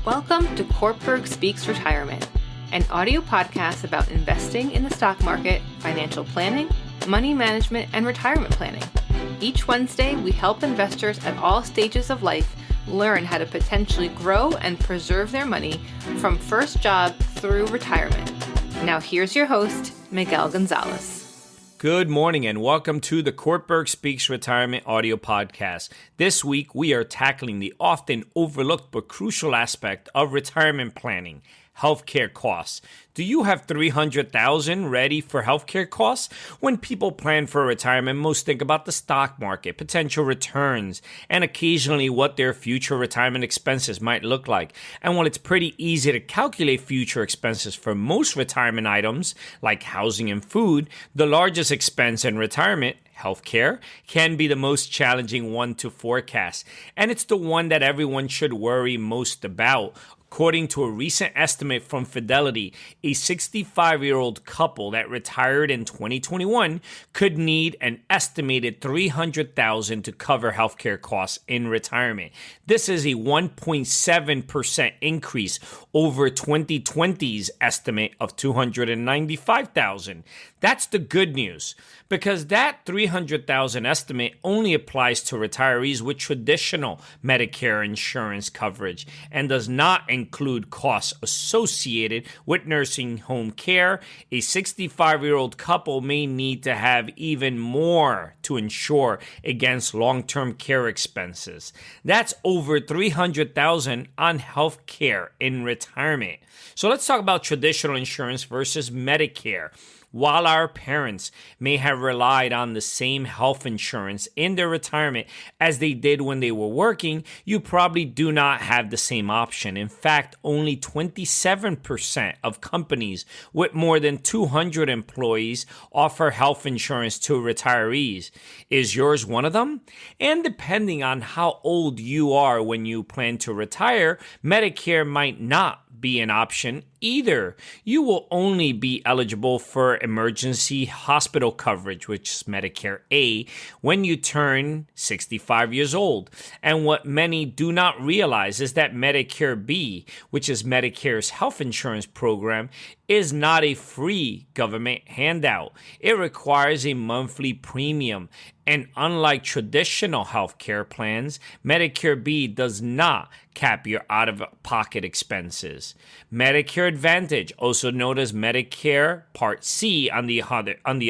Welcome to Cortburg Speaks Retirement, an audio podcast about investing in the stock market, financial planning, money management, and retirement planning. Each Wednesday, we help investors at all stages of life learn how to potentially grow and preserve their money from first job through retirement. Now here's your host, Miguel Gonzalez. Good morning and welcome to the Cortburg Speaks Retirement audio podcast. This week we are tackling the often overlooked but crucial aspect of retirement planning, healthcare costs. Do you have $300,000 ready for healthcare costs? When people plan for retirement, most think about the stock market, potential returns, and occasionally what their future retirement expenses might look like. And while it's pretty easy to calculate future expenses for most retirement items, like housing and food, the largest expense in retirement, healthcare, can be the most challenging one to forecast. And it's the one that everyone should worry most about. According to a recent estimate from Fidelity, a 65-year-old couple that retired in 2021 could need an estimated $300,000 to cover healthcare costs in retirement. This is a 1.7% increase over 2020's estimate of $295,000. That's the good news, because that $300,000 estimate only applies to retirees with traditional Medicare insurance coverage and does not include costs associated with nursing home care. A 65-year-old couple may need to have even more to insure against long-term care expenses. That's over $300,000 on health care in retirement. So let's talk about traditional insurance versus Medicare. While our parents may have relied on the same health insurance in their retirement as they did when they were working, you probably do not have the same option. In fact, only 27% of companies with more than 200 employees offer health insurance to retirees. Is yours one of them? And depending on how old you are when you plan to retire, Medicare might not be an option either. You will only be eligible for emergency hospital coverage, which is Medicare A, when you turn 65 years old. And what many do not realize is that Medicare B, which is Medicare's health insurance program, is not a free government handout. It requires a monthly premium. And unlike traditional healthcare plans, Medicare B does not cap your out-of-pocket expenses. Medicare Advantage, also known as Medicare Part C, on the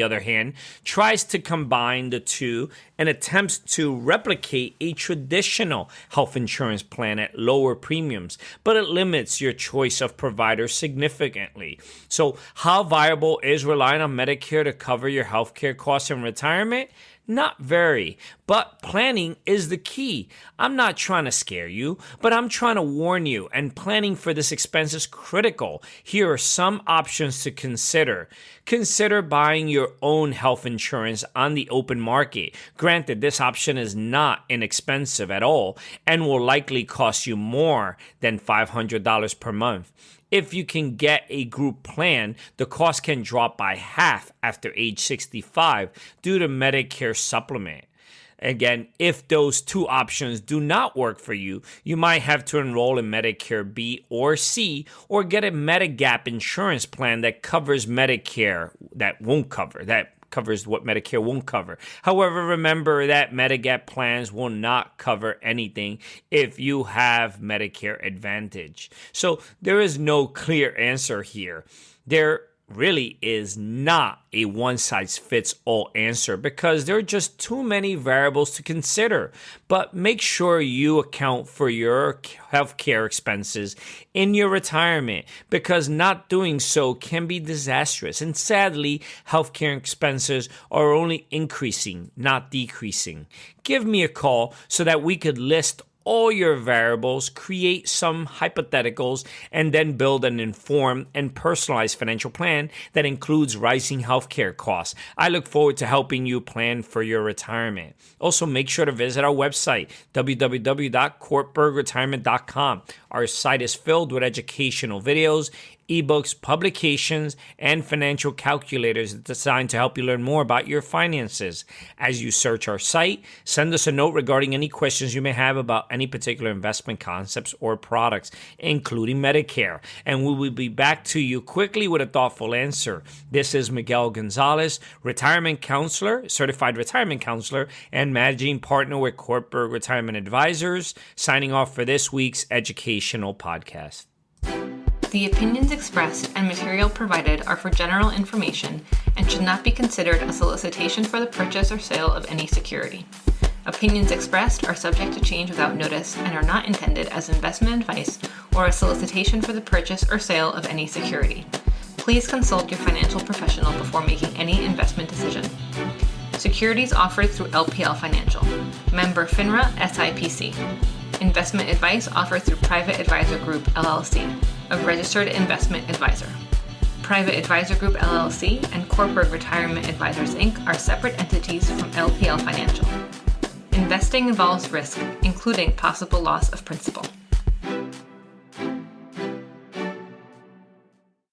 other hand, tries to combine the two and attempts to replicate a traditional health insurance plan at lower premiums, but it limits your choice of provider significantly. So, how viable is relying on Medicare to cover your healthcare costs in retirement? Not very, but planning is the key. I'm not trying to scare you, but I'm trying to warn you, and planning for this expense is critical. Here are some options to consider. Consider buying your own health insurance on the open market. Granted, this option is not inexpensive at all and will likely cost you more than $500 per month. If you can get a group plan, the cost can drop by half after age 65 due to Medicare supplement. Again, if those two options do not work for you, you might have to enroll in Medicare B or C or get a Medigap insurance plan that covers Medicare that covers what Medicare won't cover. However, remember that Medigap plans will not cover anything if you have Medicare Advantage. So there is no clear answer here. There really is not a one-size-fits-all answer because there are just too many variables to consider. But make sure you account for your healthcare expenses in your retirement, because not doing so can be disastrous. And sadly, healthcare expenses are only increasing, not decreasing. Give me a call so that we could list all your variables, create some hypotheticals, and then build an informed and personalized financial plan that includes rising healthcare costs. I look forward to helping you plan for your retirement. Also, make sure to visit our website, www.CortburgRetirement.com. Our site is filled with educational videos, ebooks, publications, and financial calculators designed to help you learn more about your finances. As you search our site, send us a note regarding any questions you may have about any particular investment concepts or products, including Medicare, and we will be back to you quickly with a thoughtful answer. This is Miguel Gonzalez, retirement counselor, certified retirement counselor, and managing partner with Cortburg Retirement Advisors, signing off for this week's educational podcast. The opinions expressed and material provided are for general information and should not be considered a solicitation for the purchase or sale of any security. Opinions expressed are subject to change without notice and are not intended as investment advice or a solicitation for the purchase or sale of any security. Please consult your financial professional before making any investment decision. Securities offered through LPL Financial. Member FINRA SIPC. Investment advice offered through Private Advisor Group, LLC, a registered investment advisor. Private Advisor Group, LLC, and Cortburg Retirement Advisors, Inc. are separate entities from LPL Financial. Investing involves risk, including possible loss of principal.